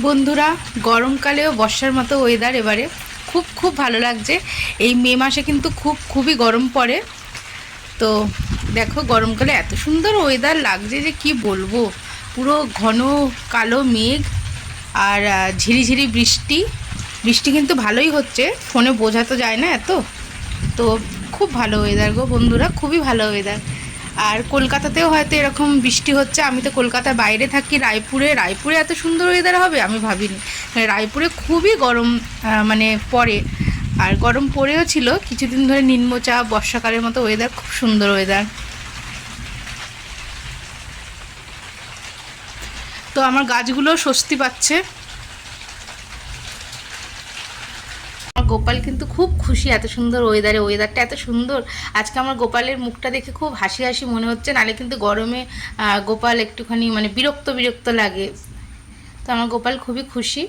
বন্ধুরা, গরমকালেও বর্ষার মতো ওয়েদার এবারে খুব খুব ভালো লাগছে। এই মে মাসে কিন্তু খুবই গরম পড়ে। তো দেখো, গরমকালে এত সুন্দর ওয়েদার লাগছে যে কি বলবো। পুরো ঘন কালো মেঘ আর ঝিরিঝিরি বৃষ্টি। বৃষ্টি কিন্তু ভালোই হচ্ছে, ফোনে বোঝা তো যায় না এত। তো খুব ভালো ওয়েদার গো বন্ধুরা, খুবই ভালো ওয়েদার। আর কলকাতাতেও হয়তো এরকম বৃষ্টি হচ্ছে। আমি তো কলকাতার বাইরে থাকি, রায়পুরে এত সুন্দর ওয়েদার হবে আমি ভাবিনি। রায়পুরে খুবই গরম মানে পড়ে, আর গরম পড়েও ছিল কিছুদিন ধরে। নিম্নচাপ, বর্ষাকালের মতো ওয়েদার, খুব সুন্দর ওয়েদার। তো আমার গাছগুলো স্বস্তি পাচ্ছে। আমার গোপাল কিন্তু খুব খুশি এত সুন্দর ওয়েদারে, ওয়েদারটা এত সুন্দর। আজকে আমার গোপালের মুখটা দেখে খুব হাসি হাসি মনে হচ্ছে, নাহলে কিন্তু গরমে গোপাল একটুখানি মানে বিরক্ত বিরক্ত লাগে। তো আমার গোপাল খুবই খুশি।